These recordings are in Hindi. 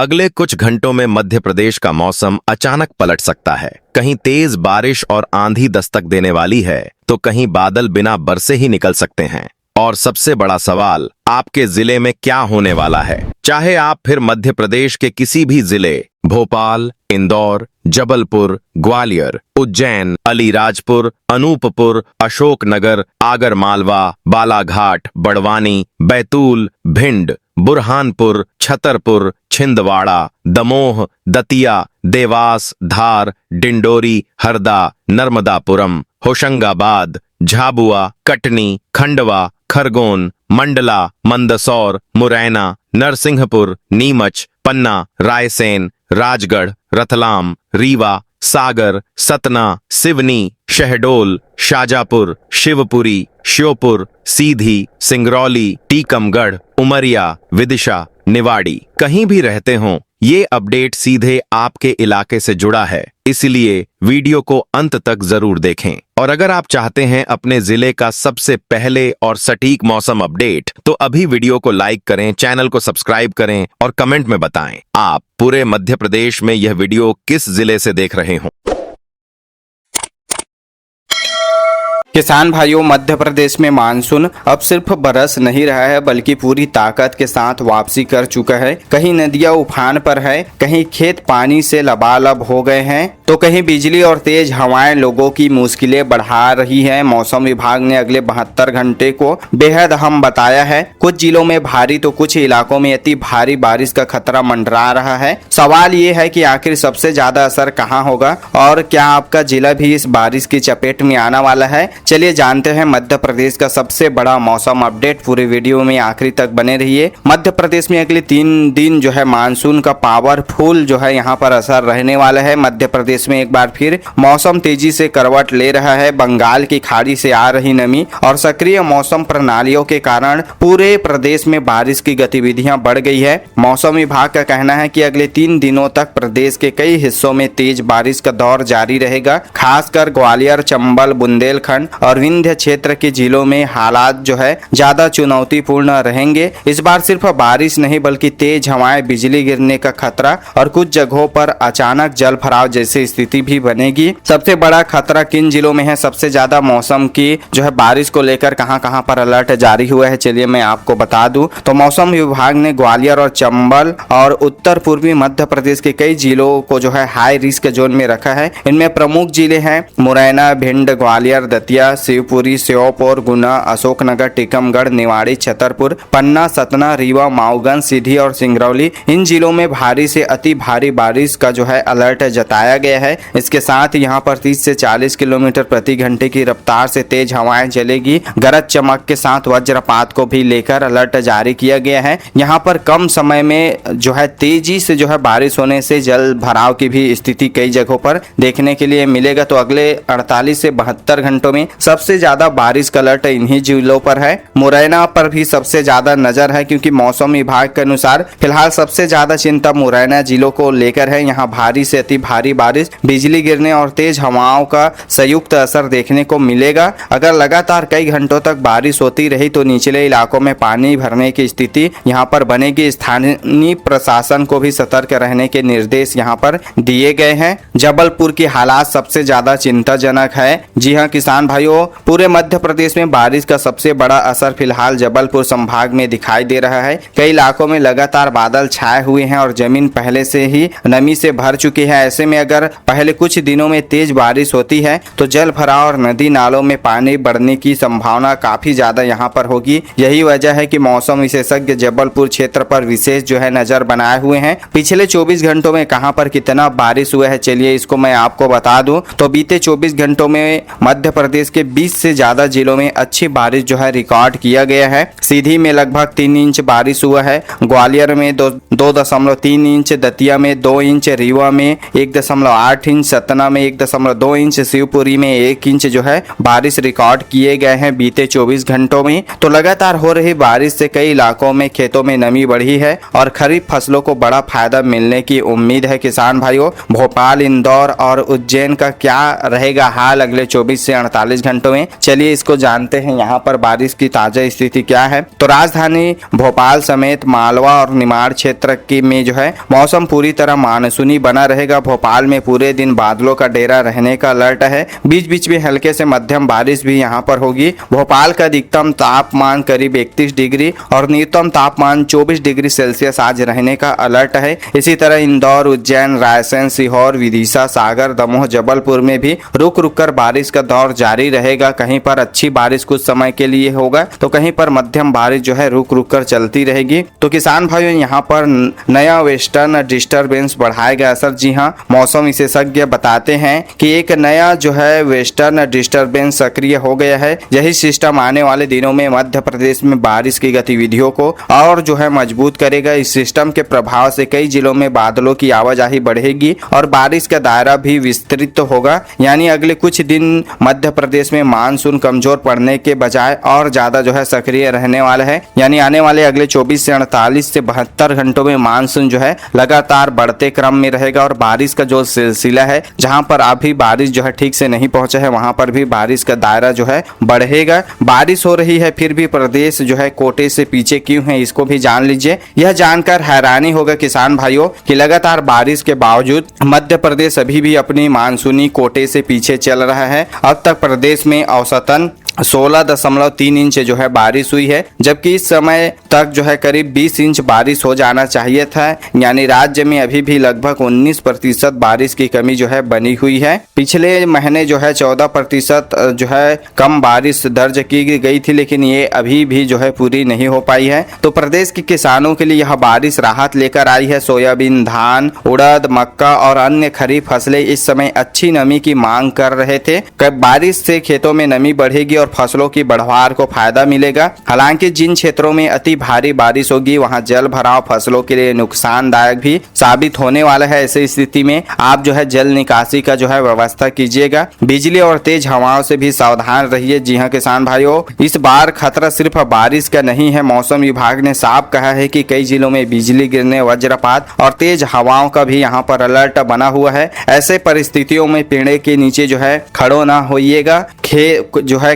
अगले कुछ घंटों में मध्य प्रदेश का मौसम अचानक पलट सकता है। कहीं तेज बारिश और आंधी दस्तक देने वाली है तो कहीं बादल बिना बरसे ही निकल सकते हैं। और सबसे बड़ा सवाल, आपके जिले में क्या होने वाला है? चाहे आप फिर मध्य प्रदेश के किसी भी जिले, भोपाल, इंदौर, जबलपुर, ग्वालियर, उज्जैन, अलीराजपुर, अनूपपुर, अशोकनगर, आगरमालवा, बालाघाट, बड़वानी, बैतूल, भिंड, बुरहानपुर, छतरपुर, छिंदवाड़ा, दमोह, दतिया, देवास, धार, डिंडोरी, हरदा, नर्मदापुरम, होशंगाबाद, झाबुआ, कटनी, खंडवा, खरगोन, मंडला, मंदसौर, मुरैना, नरसिंहपुर, नीमच, पन्ना, रायसेन, राजगढ़, रतलाम, रीवा, सागर, सतना, सिवनी, शहडोल, शाजापुर, शिवपुरी, श्योपुर, सीधी, सिंगरौली, टीकमगढ़, उमरिया, विदिशा, निवाड़ी, कहीं भी रहते हों, ये अपडेट सीधे आपके इलाके से जुड़ा है, इसलिए वीडियो को अंत तक जरूर देखें। और अगर आप चाहते हैं अपने जिले का सबसे पहले और सटीक मौसम अपडेट, तो अभी वीडियो को लाइक करें, चैनल को सब्सक्राइब करें और कमेंट में बताएं आप पूरे मध्य प्रदेश में यह वीडियो किस जिले से देख रहे हों। किसान भाइयों, मध्य प्रदेश में मानसून अब सिर्फ बरस नहीं रहा है बल्कि पूरी ताकत के साथ वापसी कर चुका है। कहीं नदियां उफान पर है, कहीं खेत पानी से लबालब हो गए हैं, तो कहीं बिजली और तेज हवाएं लोगों की मुश्किलें बढ़ा रही है। मौसम विभाग ने अगले 72 घंटे को बेहद अहम बताया है। कुछ जिलों में भारी तो कुछ इलाकों में अति भारी बारिश का खतरा मंडरा रहा है। सवाल ये है कि आखिर सबसे ज्यादा असर कहाँ होगा और क्या आपका जिला भी इस बारिश की चपेट में आने वाला है? चलिए जानते हैं मध्य प्रदेश का सबसे बड़ा मौसम अपडेट। पूरे वीडियो में आखिरी तक बने रहिए। मध्य प्रदेश में अगले 3 दिन जो है मानसून का पावरफुल जो है यहाँ पर असर रहने वाला है। मध्य प्रदेश में एक बार फिर मौसम तेजी से करवट ले रहा है। बंगाल की खाड़ी से आ रही नमी और सक्रिय मौसम प्रणालियों के कारण पूरे प्रदेश में बारिश की गतिविधियां बढ़ गई है। मौसम विभाग का कहना है कि अगले 3 दिनों तक प्रदेश के कई हिस्सों में तेज बारिश का दौर जारी रहेगा। खासकर ग्वालियर, चंबल, बुंदेलखंड और विंध्य क्षेत्र के जिलों में हालात जो है ज्यादा चुनौतीपूर्ण रहेंगे। इस बार सिर्फ बारिश नहीं बल्कि तेज हवाएं, बिजली गिरने का खतरा और कुछ जगहों पर अचानक जल भराव जैसी स्थिति भी बनेगी। सबसे बड़ा खतरा किन जिलों में है? सबसे ज्यादा मौसम की जो है बारिश को लेकर कहां पर अलर्ट जारी हुआ है, चलिए मैं आपको बता दूं। तो मौसम विभाग ने ग्वालियर और चंबल और उत्तर पूर्वी मध्य प्रदेश के कई जिलों को जो है हाई रिस्क जोन में रखा है। इनमें प्रमुख जिले हैं मुरैना, भिंड, ग्वालियर, दतिया, शिवपुरी, श्योपुर, गुना, अशोकनगर, टीकमगढ़, निवाड़ी, छतरपुर, पन्ना, सतना, रीवा, माऊगंज, सीधी और सिंगरौली। इन जिलों में भारी से अति भारी बारिश का जो है अलर्ट जताया गया है। इसके साथ यहाँ पर 30 से 40 किलोमीटर प्रति घंटे की रफ्तार से तेज हवाएं चलेगी। गरज चमक के साथ वज्रपात को भी लेकर अलर्ट जारी किया गया है। यहाँ पर कम समय में जो है तेजी से जो है बारिश होने से जल भराव की भी स्थिति कई जगहों पर देखने के लिए मिलेगा। तो अगले 48 से 72 घंटों में सबसे ज्यादा बारिश का अलर्ट इन्हीं जिलों पर है। मुरैना पर भी सबसे ज्यादा नजर है क्योंकि मौसम विभाग के अनुसार फिलहाल सबसे ज्यादा चिंता मुरैना जिलों को लेकर है। यहाँ भारी से अति भारी बारिश, बिजली गिरने और तेज हवाओं का संयुक्त असर देखने को मिलेगा। अगर लगातार कई घंटों तक बारिश होती रही तो निचले इलाकों में पानी भरने की स्थिति यहाँ पर बनेगी। स्थानीय प्रशासन को भी सतर्क रहने के निर्देश यहाँ पर दिए गए हैं। जबलपुर की हालात सबसे ज्यादा चिंताजनक है। जी हाँ किसान भाइयों, पूरे मध्य प्रदेश में बारिश का सबसे बड़ा असर फिलहाल जबलपुर संभाग में दिखाई दे रहा है। कई इलाकों में लगातार बादल छाए हुए हैं और जमीन पहले से ही नमी से भर चुकी है। ऐसे में अगर पहले कुछ दिनों में तेज बारिश होती है तो जल भराव और नदी नालों में पानी बढ़ने की संभावना काफी ज्यादा यहाँ पर होगी। यही वजह है कि मौसम विशेषज्ञ जबलपुर क्षेत्र पर विशेष जो है नजर बनाए हुए हैं। पिछले 24 घंटों में कहां पर कितना बारिश हुआ है, चलिए इसको मैं आपको बता दूं। तो बीते 24 घंटों में मध्य प्रदेश के 20 से ज्यादा जिलों में अच्छी बारिश जो है रिकॉर्ड किया गया है। सीधी में लगभग 3 इंच बारिश हुआ है, ग्वालियर में 2.3 इंच, दतिया में 2 इंच, रीवा में 1.8 इंच, सतना में 1.2 इंच, शिवपुरी में 1 इंच जो है बारिश रिकॉर्ड किए गए हैं बीते 24 घंटों में। तो लगातार हो रही बारिश से कई इलाकों में खेतों में नमी बढ़ी है और खरीफ फसलों को बड़ा फायदा मिलने की उम्मीद है। किसान भाइयों, भोपाल, इंदौर और उज्जैन का क्या रहेगा हाल अगले 24 से 48 24 घंटों में। चलिए इसको जानते हैं यहाँ पर बारिश की ताजा स्थिति क्या है। तो राजधानी भोपाल समेत मालवा और निमाड़ क्षेत्र की में जो है मौसम पूरी तरह मानसूनी बना रहेगा। भोपाल में पूरे दिन बादलों का डेरा रहने का अलर्ट है। बीच बीच में हल्के से मध्यम बारिश भी यहाँ पर होगी। भोपाल का अधिकतम तापमान करीब 31 डिग्री और न्यूनतम तापमान 24 डिग्री सेल्सियस आज रहने का अलर्ट है। इसी तरह इंदौर, उज्जैन, रायसेन, सीहोर, विदिशा, सागर, दमोह, जबलपुर में भी रुक रुक कर बारिश का दौर जारी रहेगा। कहीं पर अच्छी बारिश कुछ समय के लिए होगा तो कहीं पर मध्यम बारिश जो है रुक रुक कर चलती रहेगी। तो किसान भाइयों यहाँ पर नया वेस्टर्न डिस्टर्बेंस बढ़ाएगा असर। जी हाँ, मौसम विशेषज्ञ बताते हैं कि एक नया जो है वेस्टर्न डिस्टर्बेंस सक्रिय हो गया है। यही सिस्टम आने वाले दिनों में मध्य प्रदेश में बारिश की गतिविधियों को और जो है मजबूत करेगा। इस सिस्टम के प्रभाव से कई जिलों में बादलों की आवाजाही बढ़ेगी और बारिश का दायरा भी विस्तृत होगा। यानी अगले कुछ दिन मध्य प्रदेश में मानसून कमजोर पड़ने के बजाय और ज्यादा जो है सक्रिय रहने वाला है। यानी आने वाले अगले 24 से 48 से 72 घंटों में मानसून जो है लगातार बढ़ते क्रम में रहेगा और बारिश का जो सिलसिला है, जहां पर अभी बारिश जो है ठीक से नहीं पहुंचा है, वहां पर भी बारिश का दायरा जो है बढ़ेगा। बारिश हो रही है फिर भी प्रदेश जो है कोटे से पीछे क्यों है, इसको भी जान लीजिए। यह जानकर हैरानी होगा किसान भाइयों कि लगातार बारिश के बावजूद मध्य प्रदेश अभी भी अपनी मानसूनी कोटे से पीछे चल रहा है। अब तक प्रदेश में औसतन 16.3 इंच जो है बारिश हुई है, जबकि इस समय तक जो है करीब 20 इंच बारिश हो जाना चाहिए था। यानी राज्य में अभी भी लगभग 19% बारिश की कमी जो है बनी हुई है। पिछले महीने जो है 14% जो है कम बारिश दर्ज की गई थी, लेकिन ये अभी भी जो है पूरी नहीं हो पाई है। तो प्रदेश के किसानों के लिए यह बारिश राहत लेकर आई है। सोयाबीन, धान, उड़द, मक्का और अन्य खरीफ फसलें इस समय अच्छी नमी की मांग कर रहे थे। बारिश से खेतों में नमी बढ़ेगी और फसलों की बढ़वार को फायदा मिलेगा। हालांकि जिन क्षेत्रों में अति भारी बारिश होगी वहां जल भराव फसलों के लिए नुकसानदायक भी साबित होने वाला है। ऐसी स्थिति में आप जो है जल निकासी का जो है व्यवस्था कीजिएगा। बिजली और तेज हवाओं से भी सावधान रहिए। जी हाँ किसान भाइयों, इस बार खतरा सिर्फ बारिश का नहीं है। मौसम विभाग ने साफ कहा है कि कई जिलों में बिजली गिरने, वज्रपात और तेज हवाओं का भी यहाँ पर अलर्ट बना हुआ है। ऐसे परिस्थितियों में पेड़ के नीचे जो है खड़ो ना होइएगा।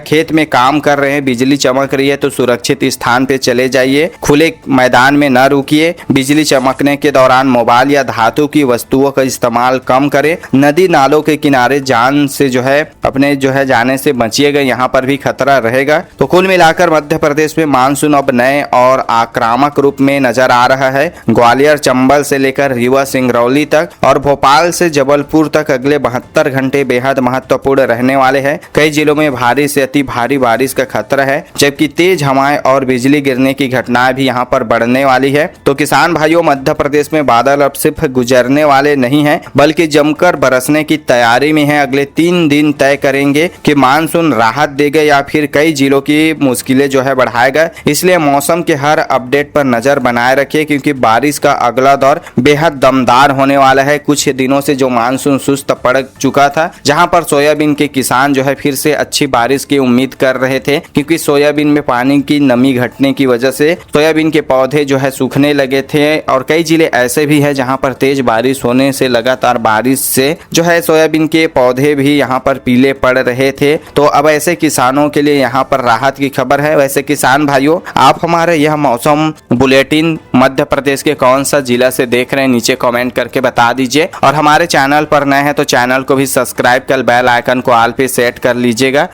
खेत में काम कर रहे हैं, बिजली चमक रही है तो सुरक्षित स्थान पे चले जाइए। खुले मैदान में न रुकिए। बिजली चमकने के दौरान मोबाइल या धातु की वस्तुओं का इस्तेमाल कम करें। नदी नालों के किनारे जान से जो है अपने जो है जाने से बचिएगा, यहाँ पर भी खतरा रहेगा। तो कुल मिलाकर मध्य प्रदेश में मानसून अब नए और आक्रामक रूप में नजर आ रहा है। ग्वालियर, चंबल से लेकर रीवा, सिंगरौली तक और भोपाल से जबलपुर तक अगले 72 घंटे बेहद महत्वपूर्ण रहने वाले हैं। कई जिलों में भारी से अति भारी बारिश का खतरा है, जबकि तेज हवाएं और बिजली गिरने की घटनाएं भी यहां पर बढ़ने वाली है। तो किसान भाइयों, मध्य प्रदेश में बादल अब सिर्फ गुजरने वाले नहीं हैं, बल्कि जमकर बरसने की तैयारी में है। अगले 3 दिन तय करेंगे कि मानसून राहत देगा या फिर कई जिलों की मुश्किलें जो है बढ़ाएगा। इसलिए मौसम के हर अपडेट पर नजर बनाए रखिए, क्योंकि बारिश का अगला दौर बेहद दमदार होने वाला है। कुछ दिनों से जो मानसून सुस्त पड़ चुका था, जहां पर सोयाबीन के किसान जो है फिर से अच्छी बारिश की उम्मीद कर रहे थे, क्योंकि सोयाबीन में पानी की नमी घटने की वजह से सोयाबीन के पौधे जो है सूखने लगे थे। और कई जिले ऐसे भी है जहां पर तेज बारिश होने से लगातार बारिश से जो है सोयाबीन के पौधे भी यहां पर पीले पड़ रहे थे। तो अब ऐसे किसानों के लिए यहां पर राहत की खबर है। वैसे किसान भाइयों, आप हमारे यह मौसम बुलेटिन मध्य प्रदेश के कौन सा जिला से देख रहे हैं, नीचे कमेंट करके बता दीजिए। और हमारे चैनल पर नए हैं तो चैनल को भी सब्सक्राइब कर बेल आइकन को ऑल पे सेट कर लीजिएगा।